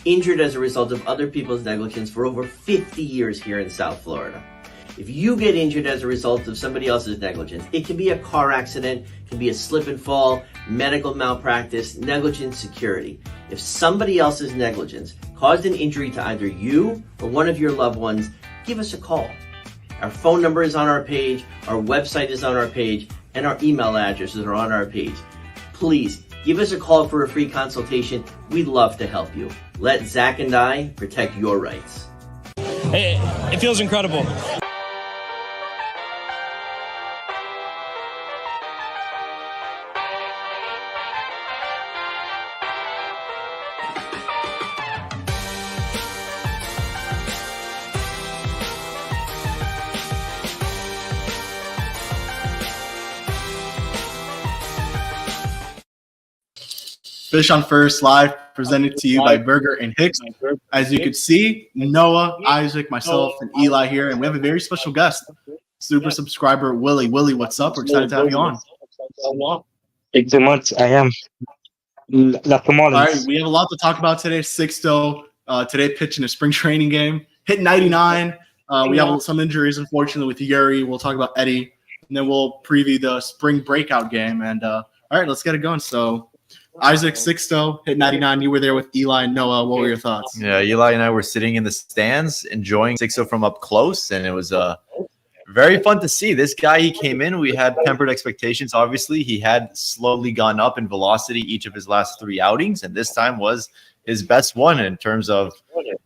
injured as a result of other people's negligence for over 50 years here in South Florida. If you get injured as a result of somebody else's negligence, it can be a car accident, it can be a slip and fall, medical malpractice, negligent security. If somebody else's negligence caused an injury to either you or one of your loved ones, give us a call. Our phone number is on our page, our website is on our page, and our email addresses are on our page. Please give us a call for a free consultation. We'd love to help you. Let Zach and I protect your rights. Hey, it feels incredible. Fish on First live, presented to you by Berger and Hicks. As you can see, Noah, Isaac, myself, and Eli here, and we have a very special guest, super subscriber Willie. Willie, what's up? We're excited to have you on. Thanks so much. I am. All right, we have a lot to talk about today. Sixto today pitching a spring training game, hit 99. We have some injuries, unfortunately, with Yuri. We'll talk about Eddie, and then we'll preview the spring breakout game. And all right, let's get it going. So, Isaac, Sixto hit 99. You were there with Eli and Noah. What were your thoughts? Yeah, Eli and I were sitting in the stands enjoying Sixto from up close, and it was very fun to see. This guy, he came in. We had tempered expectations, obviously. He had slowly gone up in velocity each of his last 3 outings, and this time was his best one in terms of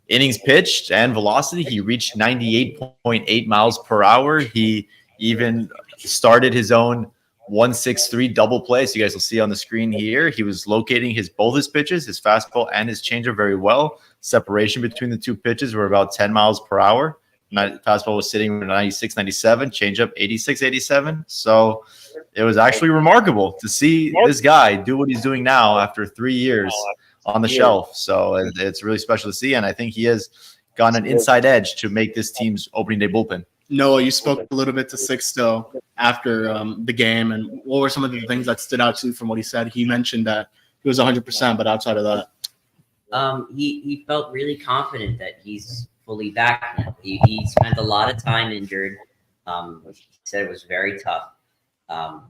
innings pitched and velocity. He reached 98.8 miles per hour. He even started his own 163 double play. So you guys will see on the screen here, he was locating both his pitches, his fastball and his changeup very well. Separation between the two pitches were about 10 miles per hour. Fastball was sitting at 96, 97, changeup 86, 87. So it was actually remarkable to see this guy do what he's doing now after 3 years on the shelf. So it's really special to see. And I think he has gotten an inside edge to make this team's opening day bullpen. Noah, you spoke a little bit to Sixto after the game, and what were some of the things that stood out to you from what he said? He mentioned that he was 100%, but outside of that, he felt really confident that he's fully back now. He spent a lot of time injured. He said it was very tough, and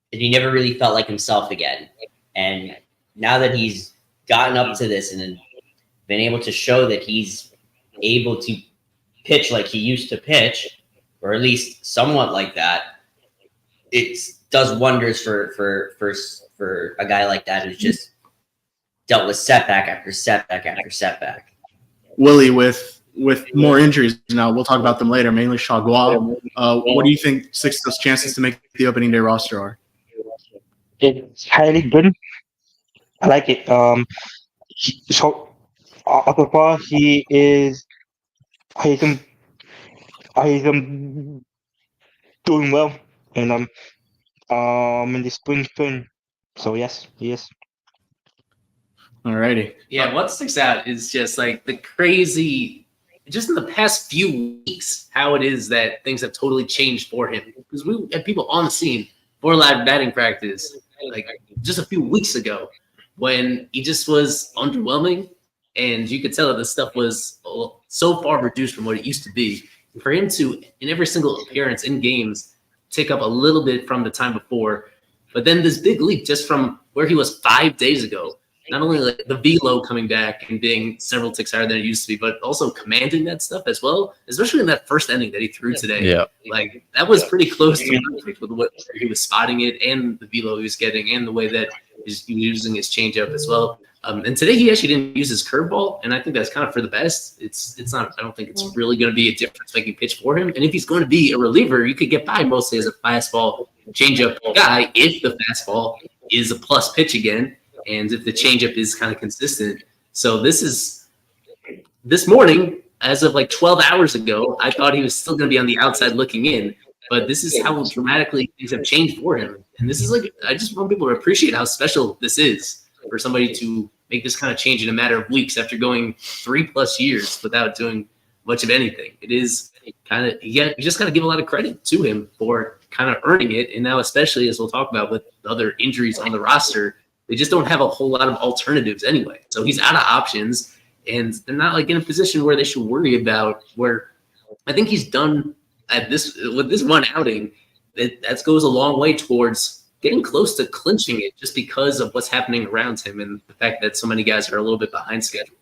he never really felt like himself again. And now that he's gotten up to this and been able to show that he's able to pitch like he used to pitch, or at least somewhat like that, it does wonders for a guy like that who's just dealt with setback after setback after setback. Willie, with more injuries now, we'll talk about them later, mainly Chagua. What do you think Sixto's chances to make the opening day roster are? It's highly good. I like it. So far, he's doing well, and in the spring training. So yes, he is. Alrighty. Yeah, what sticks out is just like the crazy, just in the past few weeks, how it is that things have totally changed for him. Because we had people on the scene for live batting practice like just a few weeks ago when he just was underwhelming, and you could tell that the stuff was so far reduced from what it used to be. And for him to, in every single appearance in games, take up a little bit from the time before, but then this big leap just from where he was 5 days ago. Not only like the velo coming back and being several ticks higher than it used to be, but also commanding that stuff as well, especially in that first inning that he threw today. Yeah. Like that was pretty close to perfect with what he was spotting it and the velo he was getting and the way that he was using his changeup as well. And today he actually didn't use his curveball, and I think that's kind of for the best. It's not. I don't think it's really going to be a difference-making pitch for him. And if he's going to be a reliever, you could get by mostly as a fastball changeup guy if the fastball is a plus pitch again, and if the changeup is kind of consistent. So this morning, as of like 12 hours ago, I thought he was still going to be on the outside looking in, but this is how dramatically things have changed for him. And this is like, I just want people to appreciate how special this is for somebody to make this kind of change in a matter of weeks after going 3+ years without doing much of anything. It is kind of, you just got to give a lot of credit to him for kind of earning it. And now, especially as we'll talk about with other injuries on the roster, they just don't have a whole lot of alternatives anyway. So he's out of options, and they're not like in a position where they should worry about. Where I think he's done at this with this one outing. That goes a long way towards getting close to clinching it, just because of what's happening around him and the fact that so many guys are a little bit behind schedule.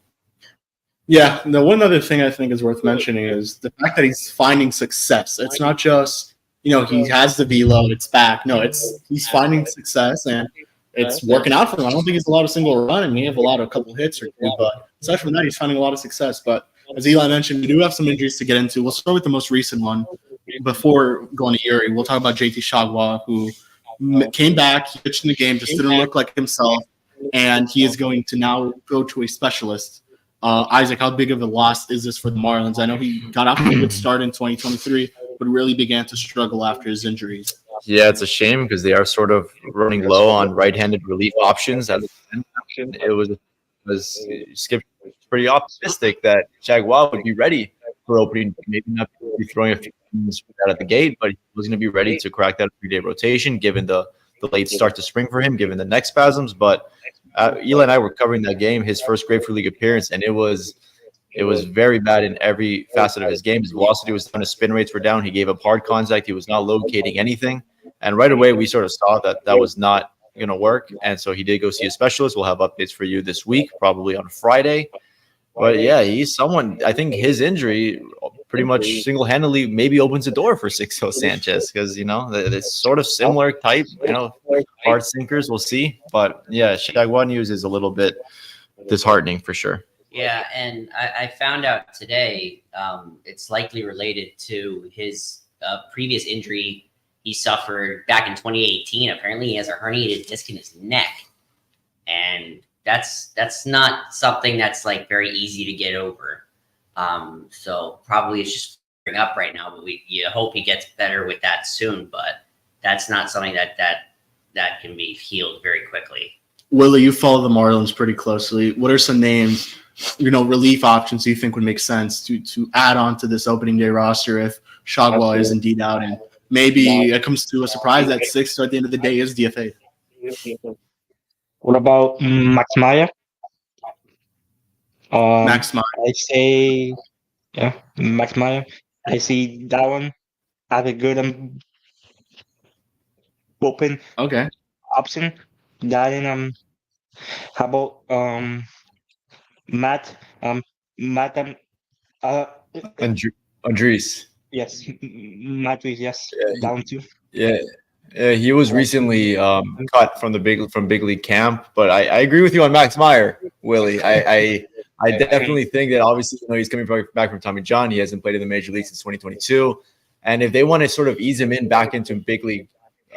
Yeah, the one other thing I think is worth mentioning is the fact that he's finding success. It's not just, he has the velo, it's back. No, he's finding success and it's working out for him. I don't think he's a lot of single run and he have a couple hits or two, but aside from that, he's finding a lot of success. But as Eli mentioned, we do have some injuries to get into. We'll start with the most recent one before going to Yuri. We'll talk about JT Chagua, who came back, he pitched in the game, just didn't look like himself, and he is going to now go to a specialist. Isaac, how big of a loss is this for the Marlins? I know he got off to a good start in 2023, but really began to struggle after his injuries. Yeah, it's a shame because they are sort of running low on right-handed relief options. It was Skip pretty optimistic that Chagua would be ready for opening, maybe not be throwing a few innings out of the gate, but he was going to be ready to crack that 3-day rotation given the late start to spring for him, given the neck spasms. But Eli and I were covering that game, his first Grapefruit League appearance, and it was very bad in every facet of his game. His velocity was down, his spin rates were down, he gave up hard contact, he was not locating anything. And right away, we sort of saw that was not going to work. And so he did go see a specialist. We'll have updates for you this week, probably on Friday. But yeah, he's someone, I think his injury pretty much single-handedly maybe opens the door for Sixto Sanchez because, it's sort of similar type, hard sinkers. We'll see. But yeah, Chagua news is a little bit disheartening for sure. Yeah, and I found out today it's likely related to his previous injury he suffered back in 2018. Apparently, he has a herniated disc in his neck, and that's not something that's like very easy to get over. So probably it's just bring up right now, but you hope he gets better with that soon. But that's not something that can be healed very quickly. Willie, you follow the Marlins pretty closely. What are some names, relief options you think would make sense to add on to this opening day roster if Chagua is indeed out? And maybe it comes to a surprise that Sixto at the end of the day is DFA. What about Max Meyer? Max Meyer. I say, Max Meyer. I see that one have a good open option. That and how about Matt? Matt Andres. Yes, Matt. Yes, down too. Yeah. He was recently cut from big league camp, but I agree with you on Max Meyer, Willie. I definitely think that obviously he's coming back from Tommy John. He hasn't played in the major league since 2022, and if they want to sort of ease him in back into big league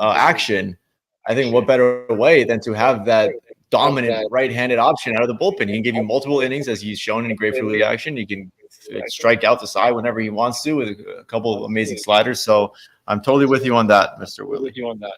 action, I think what better way than to have that dominant right-handed option out of the bullpen. He can give you multiple innings as he's shown in Grapefruit League action. He can strike out the side whenever he wants to with a couple of amazing sliders. So I'm totally with you on that, Mr. Willie. The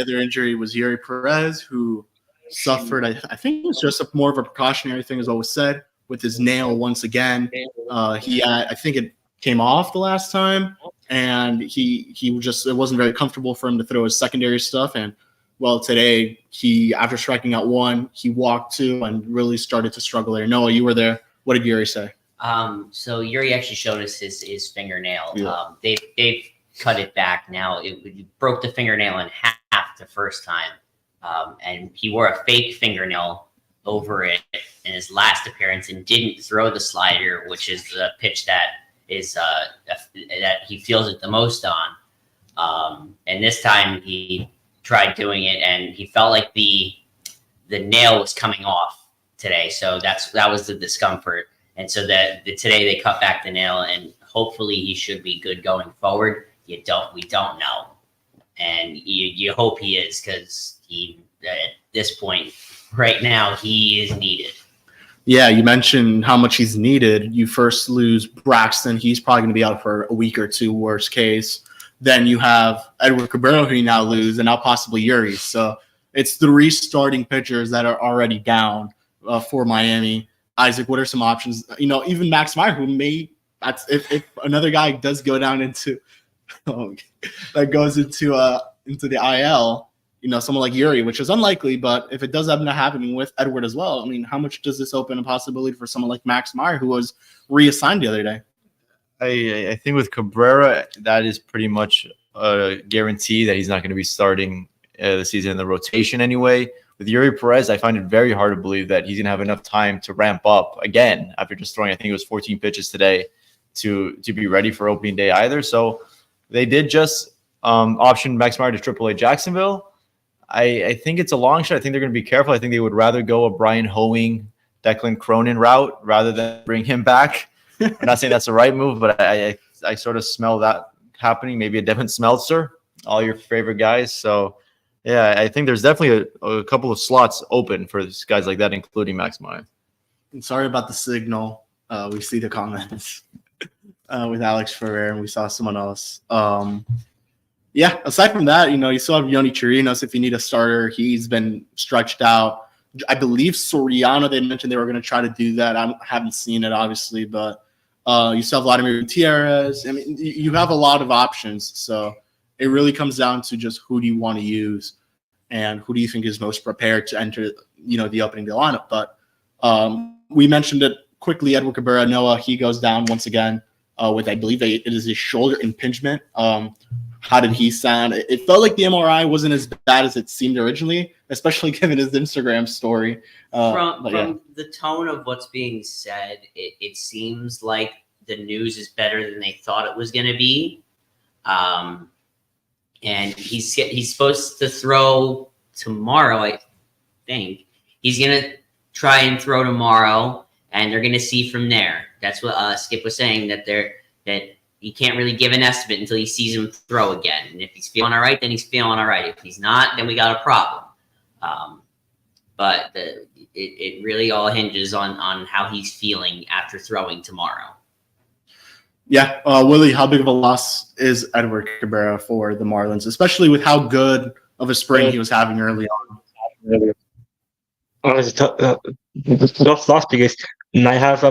other injury was Yuri Perez, who suffered, I think it was just more of a precautionary thing, as always said, with his nail once again. I think it came off the last time, and it wasn't very comfortable for him to throw his secondary stuff. And well, today after striking out one, he walked two and really started to struggle there. Noah, you were there. What did Yuri say? So Yuri actually showed us his fingernail. Yeah. They've cut it back now. It broke the fingernail in half the first time, and he wore a fake fingernail over it in his last appearance and didn't throw the slider, which is the pitch that is that he feels it the most on. And this time he tried doing it, and he felt like the nail was coming off today. So that was the discomfort. And so today they cut back the nail, and hopefully he should be good going forward. We don't know, and you hope he is, because at this point right now he is needed. Yeah, you mentioned how much he's needed. You first lose Braxton. He's probably going to be out for a week or two, worst case. Then you have Edward Cabrera, who you now lose, and now possibly Yuri. So it's 3 starting pitchers that are already down for Miami. Isaac, what are some options? Even Max Meyer, who if another guy does go down into that goes into the IL, someone like Yuri, which is unlikely, but if it does end up happening with Edward as well, I mean, how much does this open a possibility for someone like Max Meyer, who was reassigned the other day? I think with Cabrera, that is pretty much a guarantee that he's not going to be starting the season in the rotation anyway. With Yuri Perez, I find it very hard to believe that he's going to have enough time to ramp up again after just throwing, I think it was 14 pitches today, to be ready for opening day either. So they did just option Max Meyer to AAA Jacksonville. I think it's a long shot. I think they're going to be careful. I think they would rather go a Brian Hoeing, Declan Cronin route rather than bring him back. I'm not saying that's the right move, but I sort of smell that happening. Maybe a Devin Smeltzer, all your favorite guys. So, yeah, I think there's definitely a couple of slots open for guys like that, including Max Meyer. And sorry about the signal. We see the comments with Alex Ferrer, and we saw someone else. Yeah, aside from that, you still have Yoni Chirinos if you need a starter. He's been stretched out. I believe Soriano, they mentioned they were going to try to do that. I haven't seen it, obviously, but you still have Vladimir Gutierrez. I mean, you have a lot of options. So it really comes down to just who do you want to use and who do you think is most prepared to enter, the opening day lineup. But we mentioned it quickly. Edward Cabrera, Noah, he goes down once again with, I believe it is his shoulder impingement. How did he sound? It felt like the MRI wasn't as bad as it seemed originally, especially given his Instagram story. From the tone of what's being said, it seems like the news is better than they thought it was going to be. And he's supposed to throw tomorrow, I think. He's going to try and throw tomorrow, and they're going to see from there. That's what Skip was saying, that you can't really give an estimate until he sees him throw again. And if he's feeling all right, then he's feeling all right. If he's not, then we got a problem. But it really all hinges on how he's feeling after throwing tomorrow. Yeah. Willie, how big of a loss is Edward Cabrera for the Marlins, especially with how good of a spring he was having early on? It's tough loss because I have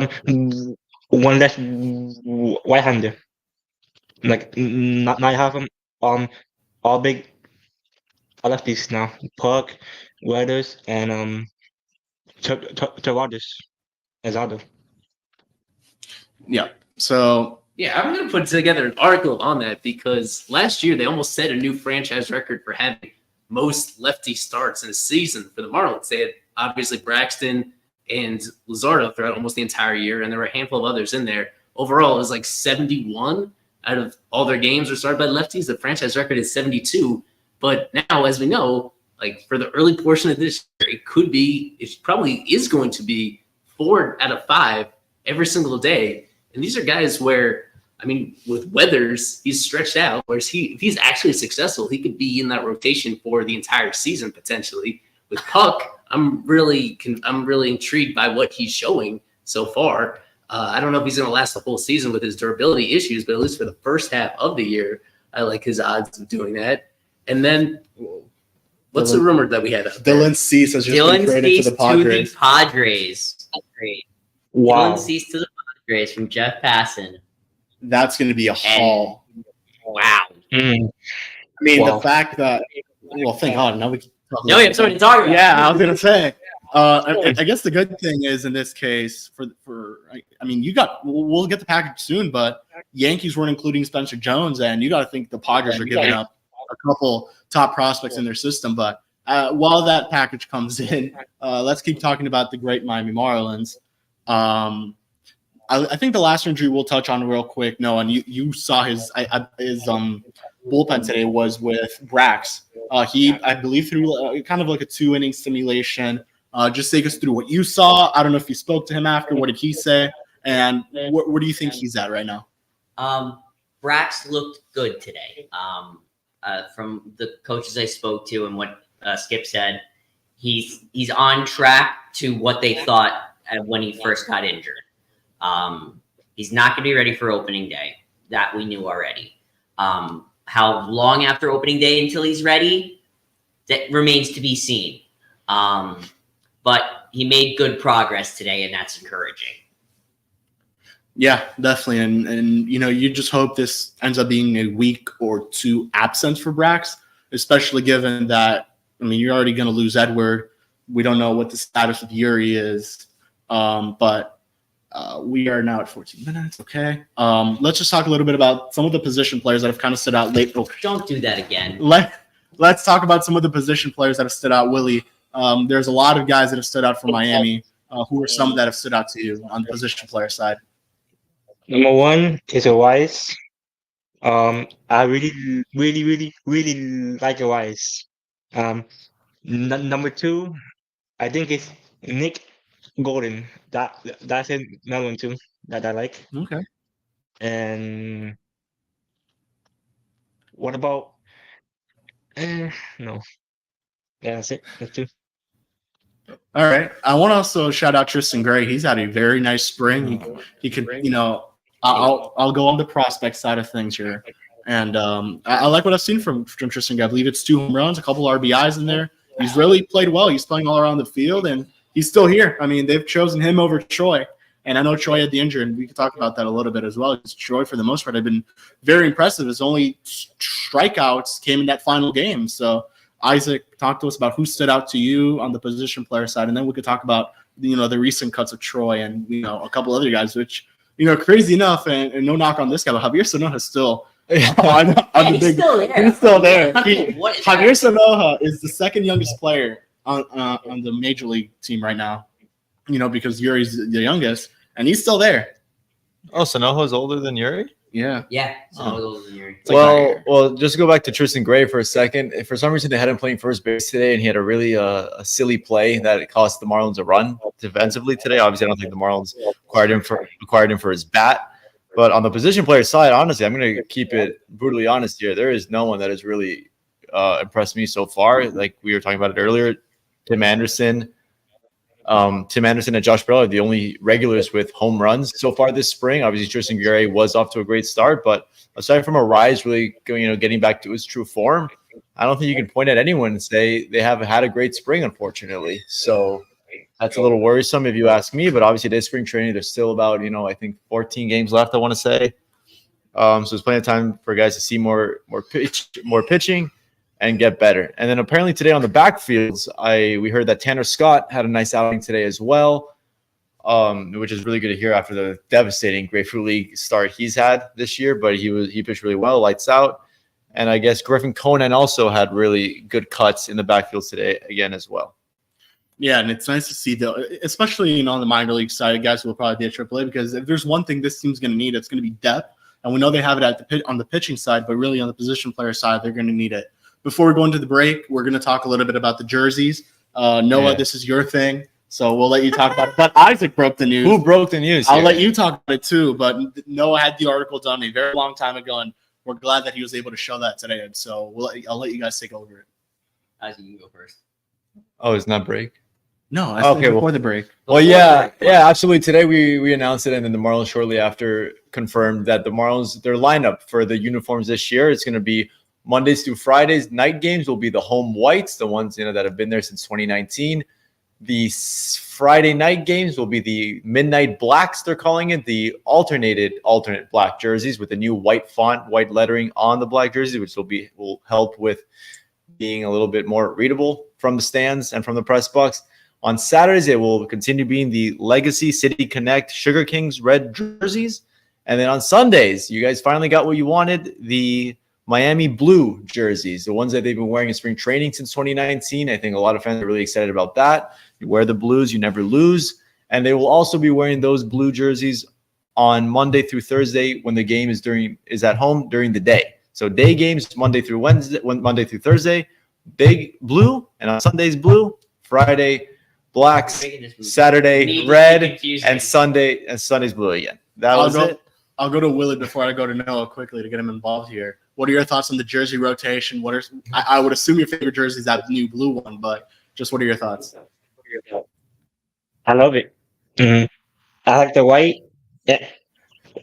one less right-hander. Like I have all big lefties now. Park, Weathers, and Terradis as other. Yeah. So yeah, I'm going to put together an article on that because last year they almost set a new franchise record for having most lefty starts in a season for the Marlins. They had obviously Braxton and Luzardo throughout almost the entire year, and there were a handful of others in there. Overall, it was like 71 out of all their games were started by lefties. The franchise record is 72. But now, as we know, like for the early portion of this year, it probably is going to be 4 out of 5 every single day. And these are guys where, I mean, with Weathers, he's stretched out. Whereas if he's actually successful, he could be in that rotation for the entire season potentially. With Puck, I'm really intrigued by what he's showing so far. I don't know if he's going to last the whole season with his durability issues, but at least for the first half of the year, I like his odds of doing that. And then, what's the rumor that we had? Dylan Cease has just been traded to the Padres. Great. Wow. Dylan Cease to the Padres from Jeff Passan. That's going to be a haul. Wow. Mm. I mean, the fact that thank God, now we can talk. No, you have something to talk about. Yeah, I was going to say. I guess the good thing is in this case we'll get the package soon, but Yankees weren't including Spencer Jones, and you got to think the Padres are giving up a couple top prospects in their system. But while that package comes in, let's keep talking about the great Miami Marlins. I think the last injury we'll touch on real quick. No, and you saw his bullpen today was with Brax. He, I believe, threw kind of like a 2-inning simulation. Just take us through what you saw. I don't know if you spoke to him after. What did he say? And where do you think he's at right now? Brax looked good today. From the coaches I spoke to and what Skip said, he's on track to what they thought when he first got injured. He's not going to be ready for opening day. That we knew already. How long after opening day until he's ready, that remains to be seen. But he made good progress today, and that's encouraging. Yeah, definitely. And you just hope this ends up being a week or two absence for Brax, especially given that I mean, you're already going to lose Edward. We don't know what the status of Yuri is, but we are now at 14 minutes. Okay. Let's just talk a little bit about some of the position players that have kind of stood out late. Don't do that again. Let's talk about some of the position players that have stood out, Willie. There's a lot of guys that have stood out for Miami. Who are some that have stood out to you on the position player side? Number one is a Wise. I really like a Wise. Number two, I think it's Nick Golden. That's another one too that I like. Okay. And what about? No. Yeah, that's it. That's two. All right. I want to also shout out Tristan Gray. He's had a very nice spring. He could, I'll go on the prospect side of things here. And I like what I've seen from Tristan Gray. I believe it's 2 home runs, a couple RBIs in there. He's really played well. He's playing all around the field, and he's still here. I mean, they've chosen him over Troy. And I know Troy had the injury, and we can talk about that a little bit as well. Because Troy, for the most part, have been very impressive. His only strikeouts came in that final game. So, Isaac, talk to us about who stood out to you on the position player side, and then we could talk about the recent cuts of Troy and a couple other guys. Which crazy enough, and no knock on this guy, but Javier Sanoja is still on the big. Still there. He's still there. Javier That? Sanoja is the second youngest player on the major league team right now. Because Yuri's the youngest, and he's still there. Oh, Sanoja's older than Yuri? Yeah. Yeah. Yuri. Well, just to go back to Tristan Gray for a second. If for some reason they had him playing first base today, and he had a really a silly play that cost the Marlins a run defensively today. Obviously, I don't think the Marlins acquired him for his bat. But on the position player side, honestly, I'm going to keep it brutally honest here. There is no one that has really impressed me so far. Like we were talking about it earlier, Tim Anderson and Josh Bell are the only regulars with home runs so far this spring. Obviously, Tristan Gray was off to a great start, but aside from a rise really getting back to his true form, I don't think you can point at anyone and say they have had a great spring, unfortunately. So that's a little worrisome if you ask me, but obviously it is spring training. There's still about, I think 14 games left, I want to say. So there's plenty of time for guys to see more pitching and get better. And then apparently today on the backfields, we heard that Tanner Scott had a nice outing today as well, which is really good to hear after the devastating Grapefruit League start he's had this year. But he pitched really well, lights out. And I guess Griffin Conan also had really good cuts in the backfield today again as well. Yeah, and it's nice to see, though, especially on the minor league side, guys who will probably be at AAA, because if there's one thing this team's going to need, it's going to be depth. And we know they have it on the pitching side, but really on the position player side, they're going to need it. Before we go into the break, we're going to talk a little bit about the jerseys. Noah, This is your thing, so we'll let you talk about it. But Isaac broke the news. Who broke the news? I'll let you talk about it too, but Noah had the article done a very long time ago, and we're glad that he was able to show that today. And so I'll let you guys take over it. Isaac, you can go first. Oh, it's not break? No, I said before the break. Well, yeah, absolutely. Today we announced it, and then the Marlins shortly after confirmed that the Marlins, their lineup for the uniforms this year, it's going to be Mondays through Fridays. Night games will be the home whites, the ones that have been there since 2019. The Friday night games will be the midnight blacks, they're calling it, the alternate black jerseys with the new white font, white lettering on the black jersey, which will help with being a little bit more readable from the stands and from the press box. On Saturdays, it will continue being the Legacy, City Connect, Sugar Kings red jerseys. And then on Sundays, you guys finally got what you wanted, the Miami blue jerseys, the ones that they've been wearing in spring training since 2019. I think a lot of fans are really excited about that. You wear the blues, you never lose. And they will also be wearing those blue jerseys on Monday through Thursday when the game is at home during the day. So day games Monday through Thursday, big blue, and on Sundays blue, Friday blacks, Saturday red, and Sunday's blue again. That was it. I'll go to Willie before I go to Noah quickly to get him involved here. What are your thoughts on the jersey rotation? I would assume your favorite jersey is that new blue one, but just what are your thoughts? I love it. Mm-hmm. I like the white. Yeah,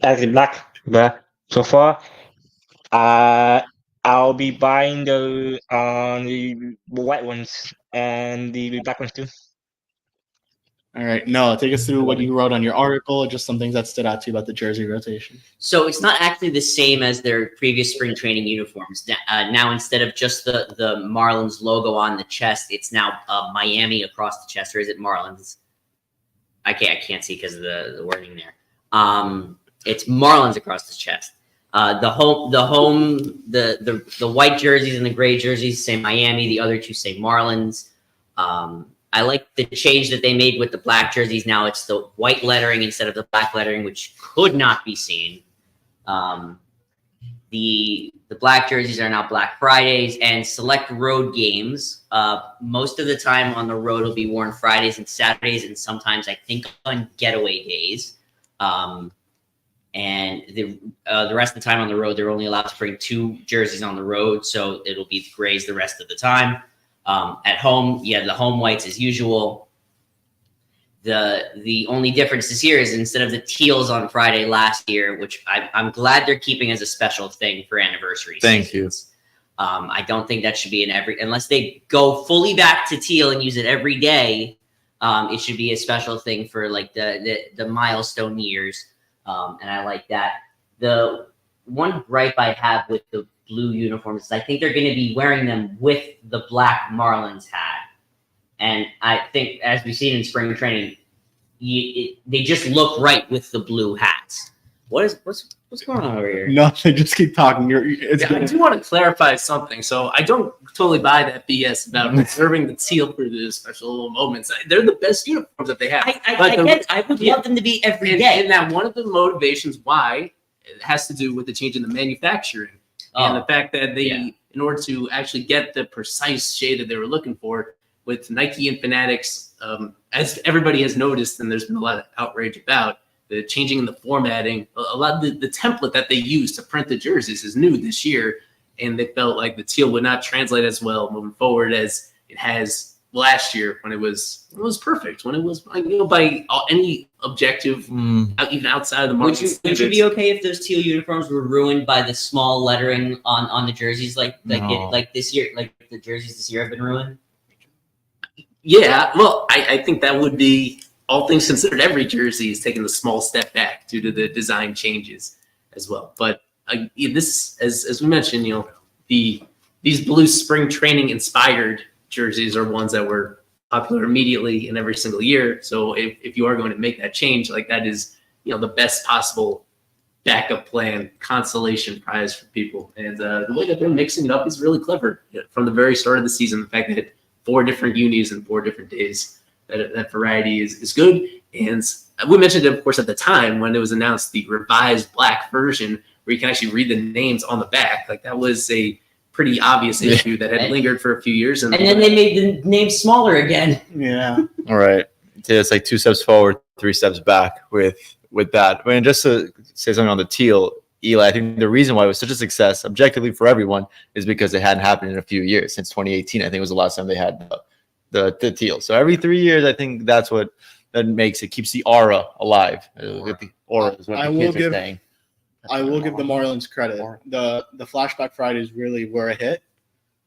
I like the black. But so far, I'll be buying the white ones and the black ones too. All right. No, take us through what you wrote on your article, just some things that stood out to you about the jersey rotation. So it's not actually the same as their previous spring training uniforms. Now, instead of just the Marlins logo on the chest, it's now Miami across the chest, or is it Marlins? I can't see because of the wording there. It's Marlins across the chest. The white jerseys and the gray jerseys say Miami. The other two say Marlins. I like the change that they made with the black jerseys. Now it's the white lettering instead of the black lettering, which could not be seen. The black jerseys are now Black Fridays, and select road games. Most of the time on the road will be worn Fridays and Saturdays, and sometimes I think on getaway days. And the rest of the time on the road, they're only allowed to bring 2 jerseys on the road, so it'll be grays the rest of the time. At home, the home whites as usual. The only difference this year is instead of the teals on Friday last year, which I'm glad they're keeping as a special thing for anniversary seasons. I don't think that should be unless they go fully back to teal and use it every day. It should be a special thing for like the milestone years. And I like that. The one gripe I have with the blue uniforms is I think they're going to be wearing them with the black Marlins hat. And I think, as we've seen in spring training, they just look right with the blue hats. What's going on over here? Nothing. Just keep talking. I do want to clarify something. So I don't totally buy that BS about reserving the teal for the special moments. They're the best uniforms that they have. I would love them to be every day. And that one of the motivations why it has to do with the change in the manufacturing and the fact that they, in order to actually get the precise shade that they were looking for, with Nike and Fanatics, as everybody has noticed, and there's been a lot of outrage about the changing in the formatting. A lot of the template that they use to print the jerseys is new this year, and they felt like the teal would not translate as well moving forward as it has last year when it was perfect, when it was by any objective, even outside of the market. Would you be okay if those teal uniforms were ruined by the small lettering on the jerseys, like this year, like the jerseys this year have been ruined? Yeah, well, I think that would be, all things considered, every jersey is taking a small step back due to the design changes as well. But this, as we mentioned, these blue spring training inspired jerseys are ones that were popular immediately in every single year. So if you are going to make that change, like that is, the best possible backup plan, consolation prize for people. And the way that they're mixing it up is really clever from the very start of the season. The fact that 4 different unis and 4 different days, that variety is good. And we mentioned it, of course, at the time when it was announced, the revised black version where you can actually read the names on the back. Like that was a pretty obvious issue that had lingered for a few years. And then they made the name smaller again. Yeah. All right. It's like 2 steps forward, 3 steps back with that. I mean, just to say something on the teal, Eli, I think the reason why it was such a success objectively for everyone is because it hadn't happened in a few years. Since 2018, I think was the last time they had the teal. So every 3 years, I think that's what that makes it, keeps the aura alive. The aura is what the kids are saying. I will give the Marlins credit. The Flashback Fridays really were a hit.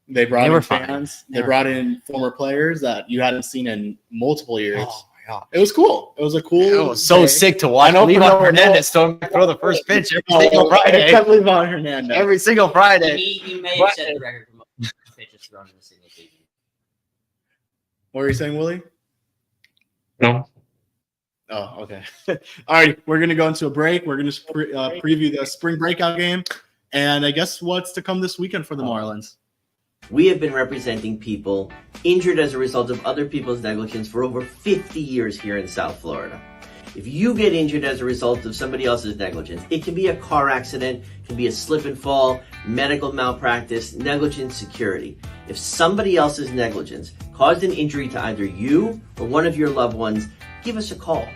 They brought in fans. They brought in former players that you hadn't seen in multiple years. Oh my god, it was cool. It was a cool. It was so sick to watch. Levan Hernandez throw the first pitch every single Friday. Except Levan Hernandez. Every single Friday. He may have set the record for pitches thrown in a single season. What were you saying, Willie? No. Oh, okay. All right, we're going to go into a break. We're going to preview the spring breakout game. And I guess what's to come this weekend for the Marlins? We have been representing people injured as a result of other people's negligence for over 50 years here in South Florida. If you get injured as a result of somebody else's negligence, it can be a car accident, it can be a slip and fall, medical malpractice, negligent security. If somebody else's negligence caused an injury to either you or one of your loved ones, give us a call.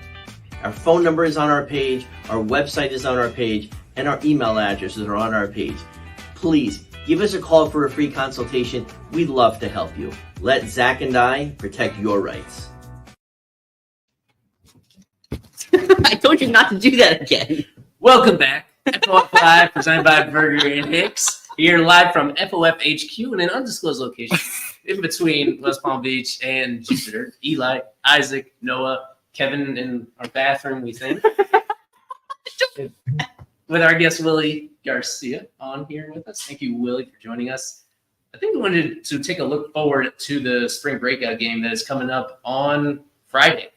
Our phone number is on our page, our website is on our page, and our email addresses are on our page. Please give us a call for a free consultation. We'd love to help you. Let Zach and I protect your rights. I told you not to do that again. Welcome back. FOF Live, presented by Berger and Hicks. Here live from FOF HQ in an undisclosed location in between West Palm Beach and Jupiter. Eli, Isaac, Noah, Kevin in our bathroom, we think. With our guest Willie Garcia on here with us. Thank you, Willie, for joining us. I think we wanted to take a look forward to the spring breakout game that is coming up on Friday.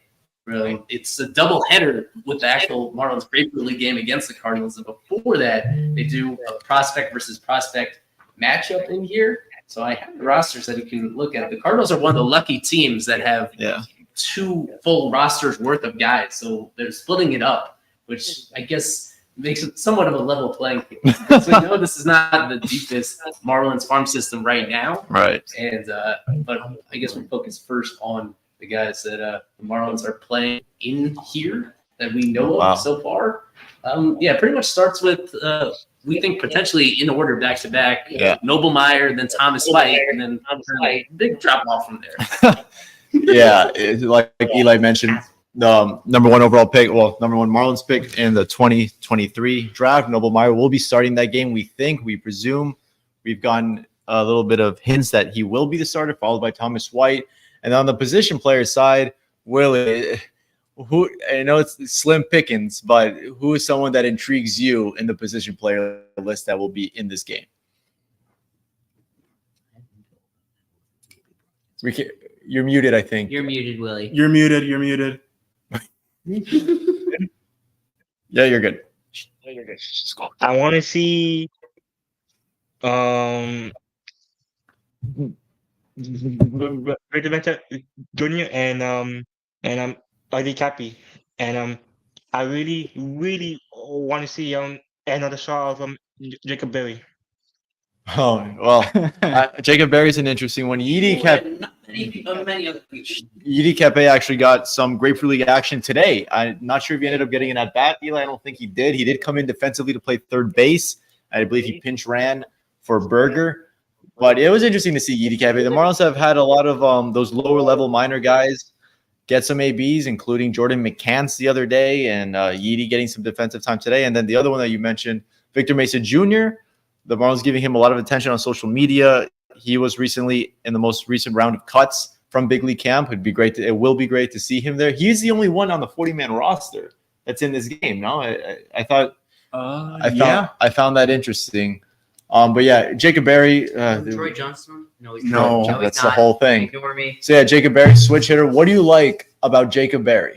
Really, it's a doubleheader with the actual Marlins Grapefruit League game against the Cardinals, and before that, they do a prospect versus prospect matchup in here. So I have the rosters that you can look at. The Cardinals are one of the lucky teams that have 2 full rosters worth of guys, so they're splitting it up, which I guess makes it somewhat of a level playing field. So we know this is not the deepest Marlins farm system right now, Right. And but I guess we focus first on the guys that the Marlins are playing in here that we know of so far. Pretty much starts with we think potentially in order back to back. Noblemeyer, then Thomas White, and then big drop off from there. Like Eli mentioned, the number 1 overall pick, number 1 Marlins pick in the 2023 draft. Noblemeyer will be starting that game. We presume. We've gotten a little bit of hints that he will be the starter, followed by Thomas White. And on the position player side, Willie, who I know it's slim pickings, but who is someone that intrigues you in the position player list that will be in this game? You're muted, I think. You're muted, Willie. You're muted. Yeah, you're good. I want to see Victor Junior and Eddie Cappy, and I really want to see another shot of Jacob Berry. Oh, well, Jacob Berry's an interesting one. Yidi Kepe actually got some Grapefruit League action today. I'm not sure if he ended up getting an at-bat, Eli. I don't think he did. He did come in defensively to play third base. I believe he pinch ran for Berger. But it was interesting to see Yidi Kepe. The Marlins have had a lot of those lower-level minor guys get some ABs, including Jordan McCants the other day, and Yidi getting some defensive time today. And then the other one that you mentioned, Victor Mesa Jr., the Marlins giving him a lot of attention on social media. He was recently in the most recent round of cuts from Big League Camp. It will be great to see him there. He's the only one on the 40-man roster that's in this game. No, I thought I found that interesting. But yeah, Jacob Berry. Troy Johnson? No, he's no, not. That's the whole thing. Ignore me. So yeah, Jacob Berry, switch hitter. What do you like about Jacob Berry?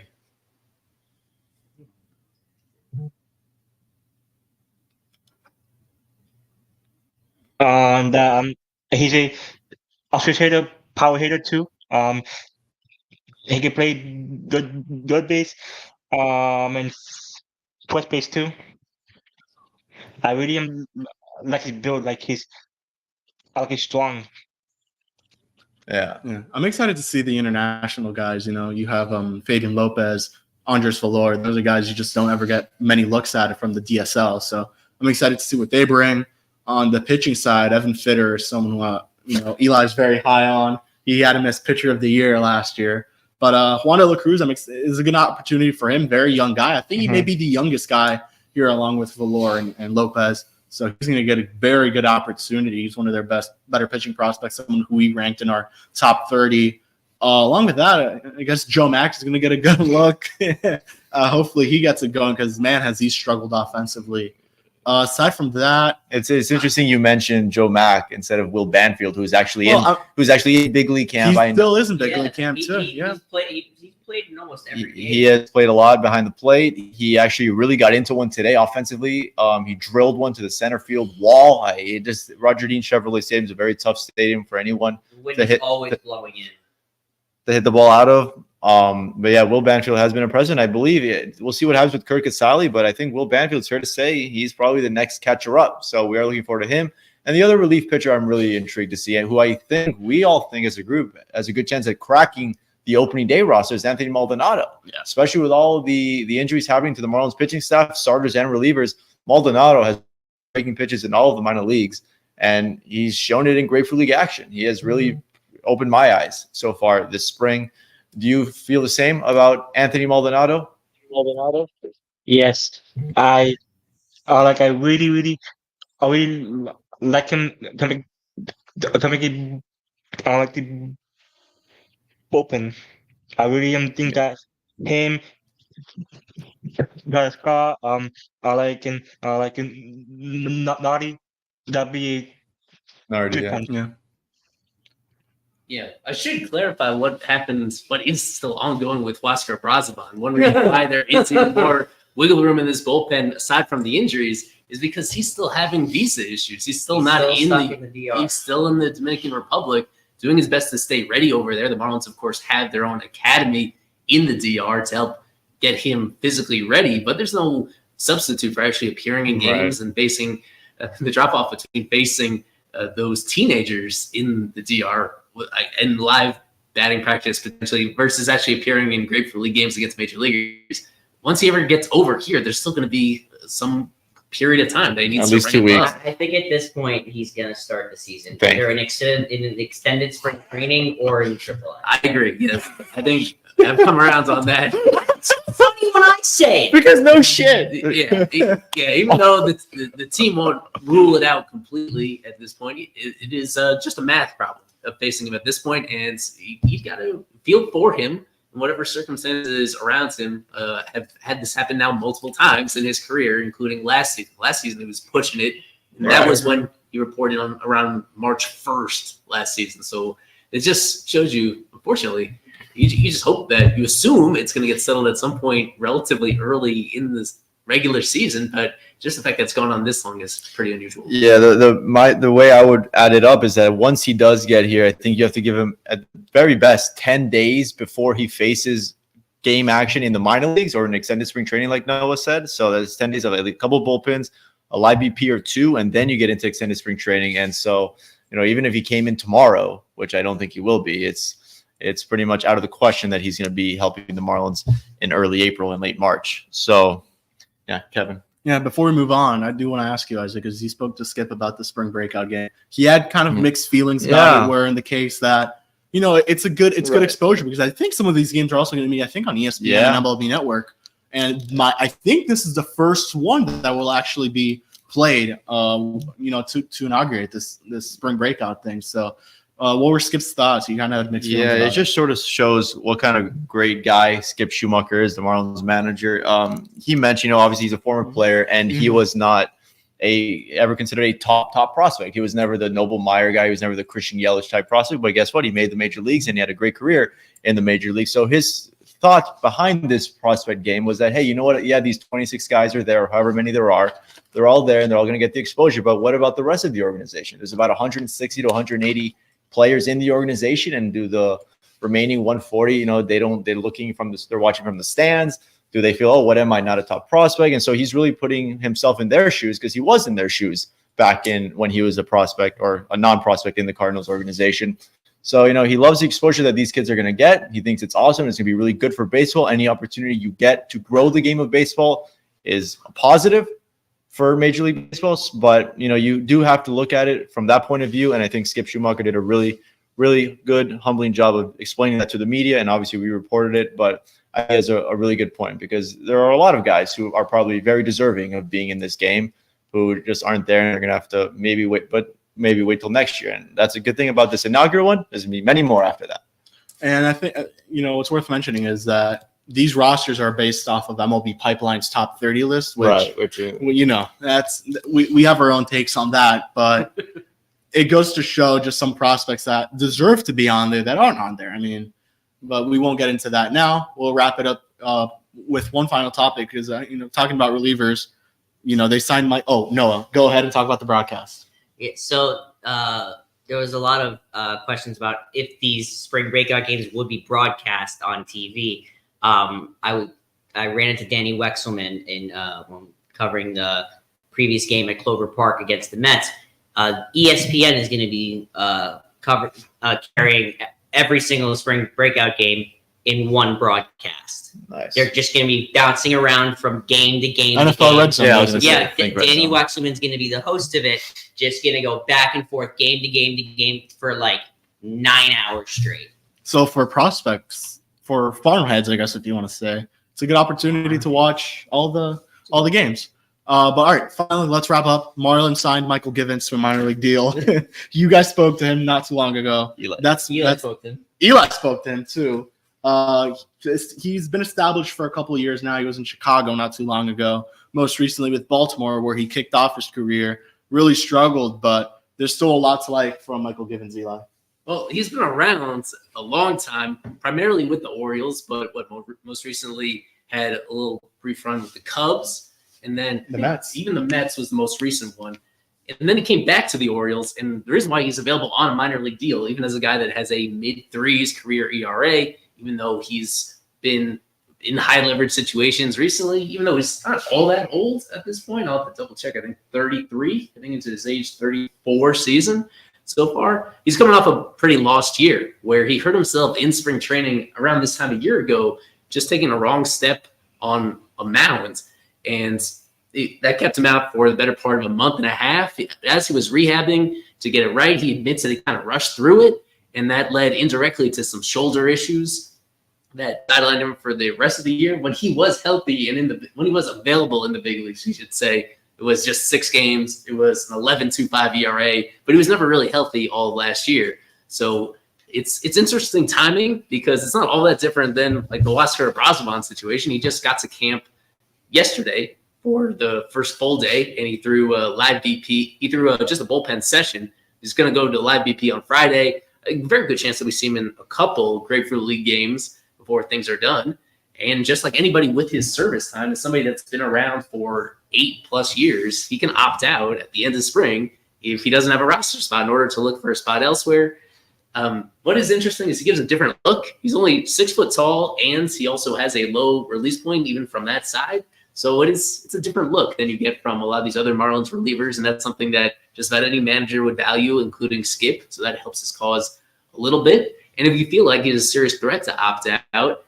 He's a switch hitter, power hitter too. He can play good base, and first base too. I really like his build, like he's strong. Yeah. I'm excited to see the international guys. You know, you have Fabian Lopez, Andres Valor. Those are guys you just don't ever get many looks at from the DSL. So I'm excited to see what they bring. On the pitching side, Evan Fitter is someone who Eli's very high on. He had him as pitcher of the year last year. But Juan de la Cruz is a good opportunity for him. Very young guy. I think he may be the youngest guy here, along with Valor and Lopez. So he's going to get a very good opportunity. He's one of their better pitching prospects, someone who we ranked in our top 30. Along with that, I guess Joe Max is going to get a good look. Hopefully he gets it going because, man, has he struggled offensively. Aside from that, it's interesting you mentioned Joe Mack instead of Will Banfield, who's actually in Big League Camp. He still is in Big League Camp too. He's played in almost every game. He has played a lot behind the plate. He actually really got into one today offensively. He drilled one to the center field wall. Roger Dean Chevrolet Stadium is a very tough stadium for anyone always blowing in to hit the ball out of. But yeah, Will Banfield has been a present. I believe we'll see what happens with Kirk Casale, but I think Will Banfield's fair to say he's probably the next catcher up. So we are looking forward to him. And the other relief pitcher I'm really intrigued to see, and who I think we all think as a group has a good chance at cracking the opening day roster, is Anthony Maldonado. Yeah. Especially with all of the injuries happening to the Marlins pitching staff, starters and relievers. Maldonado has breaking pitches in all of the minor leagues, and he's shown it in Grapefruit League action. He has really opened my eyes so far this spring. Do you feel the same about Anthony Maldonado? Yes, I really like him to make it open. I really think that him, Gaska, Naughty. That'd be Already, good yeah. punch. Yeah. Yeah, I should clarify what happens, what is still ongoing with Huáscar Brazoban. One reason why there isn't more wiggle room in this bullpen, aside from the injuries, is because he's still having visa issues. He's still not in the DR. He's still in the Dominican Republic, doing his best to stay ready over there. The Marlins, of course, have their own academy in the DR to help get him physically ready, but there's no substitute for actually appearing in games and facing the drop off between facing those teenagers in the DR and live batting practice potentially versus actually appearing in Grapefruit League games against major leaguers. Once he ever gets over here, there's still going to be some period of time that he needs At to least 2 ramp weeks. up. I think at this point he's going to start the season Thank either in an extended spring training or in AAA. I agree. Yes, I think I've come around on that. It's so funny when I say it. Because no shit. Yeah. Even though the team won't rule it out completely at this point, it is just a math problem of facing him at this point, and you got to feel for him. And whatever circumstances around him have had this happen now multiple times in his career, including last season. Last season he was pushing it, and that was when he reported on around March 1st last season. So it just shows you, unfortunately, you just hope that you assume it's going to get settled at some point relatively early in this regular season, but just the fact that it's gone on this long is pretty unusual. Yeah, the way I would add it up is that once he does get here, I think you have to give him at very best 10 days before he faces game action in the minor leagues or an extended spring training, like Noah said. So that's 10 days of a couple of bullpens, a live BP or two, and then you get into extended spring training. And so, even if he came in tomorrow, which I don't think he will be, it's pretty much out of the question that he's going to be helping the Marlins in early April and late March. So, yeah, Kevin. Yeah, before we move on, I do want to ask you, Isaac, because you spoke to Skip about the spring breakout game. He had kind of mixed feelings about it, where in the case that, it's good exposure, because I think some of these games are also going to be, I think, on ESPN and MLB Network. And I think this is the first one that will actually be played, to inaugurate this spring breakout thing. So what were Skip's thoughts? You kind of had mixed feelings about it just sort of shows what kind of great guy Skip Schumacher is, the Marlins manager. He mentioned, obviously he's a former player, and he was not ever considered a top prospect. He was never the Noble Meyer guy. He was never the Christian Yelich type prospect. But guess what? He made the major leagues, and he had a great career in the major leagues. So his thought behind this prospect game was that, hey, you know what? Yeah, these 26 guys are there, however many there are. They're all there, and they're all going to get the exposure. But what about the rest of the organization? There's about 160 to 180 players in the organization, and do the remaining 140, they're watching from the stands. Do they feel, what am I, not a top prospect? And so he's really putting himself in their shoes, because he was in their shoes back in when he was a prospect or a non-prospect in the Cardinals organization. So, he loves the exposure that these kids are going to get. He thinks it's awesome. It's going to be really good for baseball. Any opportunity you get to grow the game of baseball is a positive for Major League Baseball, but you do have to look at it from that point of view. And I think Skip Schumacher did a really, really good, humbling job of explaining that to the media. And obviously we reported it, but I think it's a really good point, because there are a lot of guys who are probably very deserving of being in this game who just aren't there, and they're going to have to maybe wait till next year. And that's a good thing about this inaugural one. There's going to be many more after that. And I think, what's worth mentioning is that these rosters are based off of MLB Pipeline's top 30 list, which that's we have our own takes on that, but it goes to show just some prospects that deserve to be on there that aren't on there. But we won't get into that now. We'll wrap it up with one final topic, because talking about relievers, they signed Noah, go ahead and talk about the broadcast. Yeah, so there was a lot of questions about if these spring breakout games would be broadcast on TV. I ran into Danny Wexelman when covering the previous game at Clover Park against the Mets. ESPN is going to be carrying every single spring breakout game in one broadcast. Nice. They're just going to be bouncing around from game to game. NFL Red Zone. Danny Wexelman's going to be the host of it. Just going to go back and forth, game to game for like 9 hours straight. So for prospects, for farmheads, I guess, if you want to say, it's a good opportunity to watch all the games. But all right, finally, let's wrap up. Marlins signed Michael Givens to a minor league deal. You guys spoke to him not too long ago. Eli spoke to him. Eli spoke to him too. He's been established for a couple of years now. He was in Chicago not too long ago. Most recently with Baltimore, where he kicked off his career, really struggled, but there's still a lot to like from Michael Givens, Eli. Well, he's been around a long time, primarily with the Orioles, but most recently had a little brief run with the Cubs, and then the Mets. Even the Mets was the most recent one. And then he came back to the Orioles, and the reason why he's available on a minor league deal, even as a guy that has a mid-threes career ERA, even though he's been in high leverage situations recently, even though he's not all that old at this point. I'll have to double check. I think 33. I think it's his age 34 season so far. He's coming off a pretty lost year where he hurt himself in spring training around this time a year ago, just taking a wrong step on a mound. And that kept him out for the better part of a month and a half. As he was rehabbing to get it right, he admits that he kind of rushed through it, and that led indirectly to some shoulder issues that sidelined him for the rest of the year. When he was healthy and when he was available in the big leagues, you should say, it was just 6 games. It was an 11.25 ERA, but he was never really healthy all last year. So it's interesting timing because it's not all that different than like the Oscar Brazovan situation. He just got to camp yesterday for the first full day, and he threw a live BP. He threw just a bullpen session. He's going to go to live BP on Friday. A very good chance that we see him in a couple Grapefruit League games before things are done. And just like anybody with his service time, as somebody that's been around for 8+ years, he can opt out at the end of spring if he doesn't have a roster spot in order to look for a spot elsewhere. What is interesting is he gives a different look. He's only 6 foot tall, and he also has a low release point even from that side. So it's a different look than you get from a lot of these other Marlins relievers, and that's something that just about any manager would value, including Skip. So that helps his cause a little bit. And if you feel like he's a serious threat to opt out,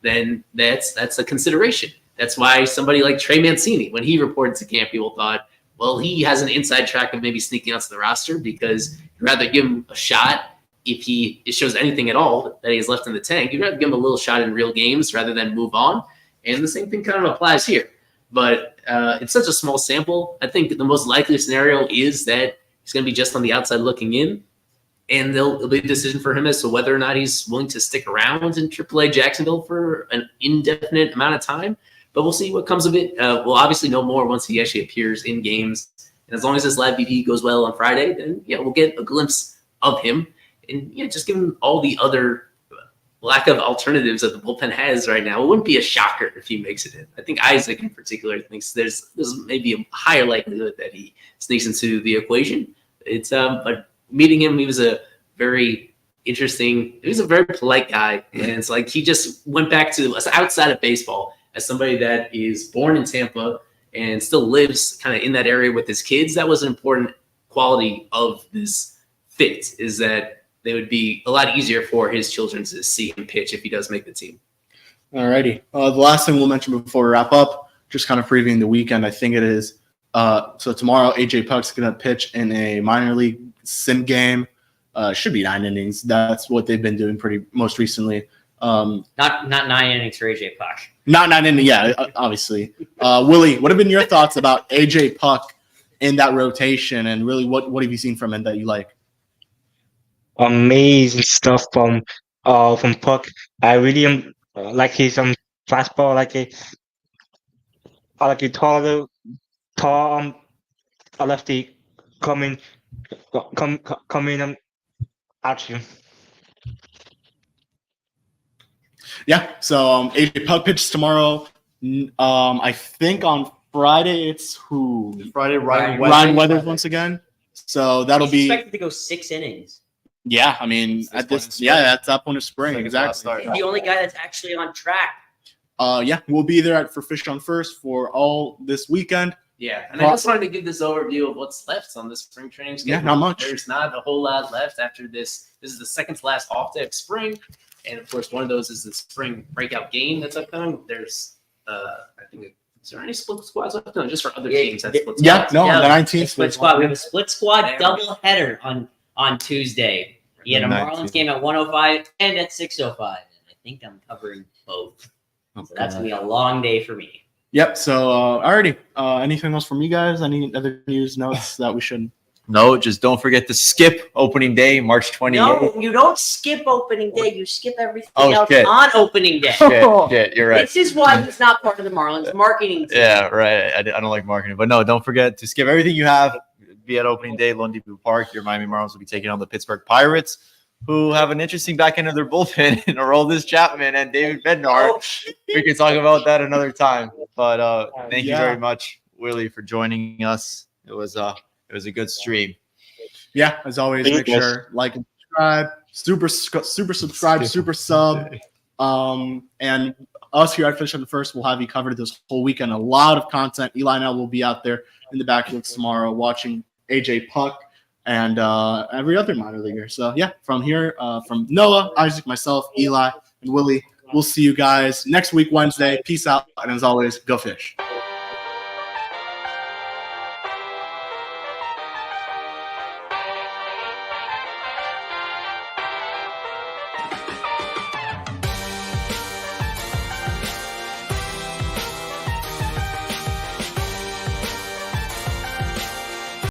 then that's a consideration. That's why somebody like Trey Mancini, when he reported to camp, people thought, well, he has an inside track of maybe sneaking onto the roster because you'd rather give him a shot if it shows anything at all that he has left in the tank. You'd rather give him a little shot in real games rather than move on. And the same thing kind of applies here. But it's such a small sample. I think the most likely scenario is that he's going to be just on the outside looking in. And there'll be a decision for him as to whether or not he's willing to stick around in AAA Jacksonville for an indefinite amount of time. But we'll see what comes of it. We'll obviously know more once he actually appears in games. And as long as this live BP goes well on Friday, then, we'll get a glimpse of him. And, just give him all the other lack of alternatives that the bullpen has right now. It wouldn't be a shocker if he makes it in. I think Isaac in particular thinks there's maybe a higher likelihood that he sneaks into the equation. But meeting him, he was a very polite guy. And it's like he just went back to outside of baseball as somebody that is born in Tampa and still lives kind of in that area with his kids. That was an important quality of this fit, is that they would be a lot easier for his children to see him pitch if he does make the team. All righty. The last thing we'll mention before we wrap up, just kind of previewing the weekend, I think it is. So tomorrow, AJ Puck's going to pitch in a minor league sim game. Should be 9 innings. That's what they've been doing most recently. Not 9 innings for AJ Puck. Not 9 innings, yeah, obviously. Willie, what have been your thoughts about AJ Puck in that rotation, and really what have you seen from him that you like? Amazing stuff from Puck. I really like his fastball, like a tall a lefty coming at you. Yeah. So AJ Puck pitches tomorrow. I think on Friday it's who? Friday, Ryan Weathers once again. So that'll be expected to go 6 innings. Yeah, I mean at that point of spring, exactly. He's the only guy that's actually on track. We'll be there for Fish on First for all this weekend. Yeah, and I just wanted to give this overview of what's left on this spring training schedule. Yeah, not much. There's not a whole lot left after this. This is the second to last off day of spring, and of course, one of those is the spring breakout game that's upcoming. There's, I think, is there any split squads left? No, just for other teams. That's split squads. On the 19th. Split squad. We have a split squad double header on Tuesday. You had a Marlins game at 1:05 and at 6:05. And I think I'm covering both. So that's going to be a long day for me. Yep. So, alrighty. Anything else from you guys? Any other news notes that we should? No, just don't forget to skip opening day, March 28th. No, you don't skip opening day. You skip everything else shit. on opening day. Shit, you're right. This is why he's not part of the Marlins marketing team. Yeah, right. I don't like marketing. But no, don't forget to skip everything you have. Be at opening day, Lone Depot Park. Your Miami Marlins will be taking on the Pittsburgh Pirates, who have an interesting back end of their bullpen in Aroldis Chapman and David Bednar. We can talk about that another time. But thank you very much, Willie, for joining us. It was a good stream. Yeah, as always, make sure like and subscribe, super subscribe, super sub. And us here at Fish on the First will have you covered this whole weekend. A lot of content. Eli and I will be out there in the backwoods tomorrow watching AJ Puck and every other minor leaguer. So yeah, from here, from Noah, Isaac, myself, Eli, and Willie, we'll see you guys next week, Wednesday. Peace out. And as always, go Fish.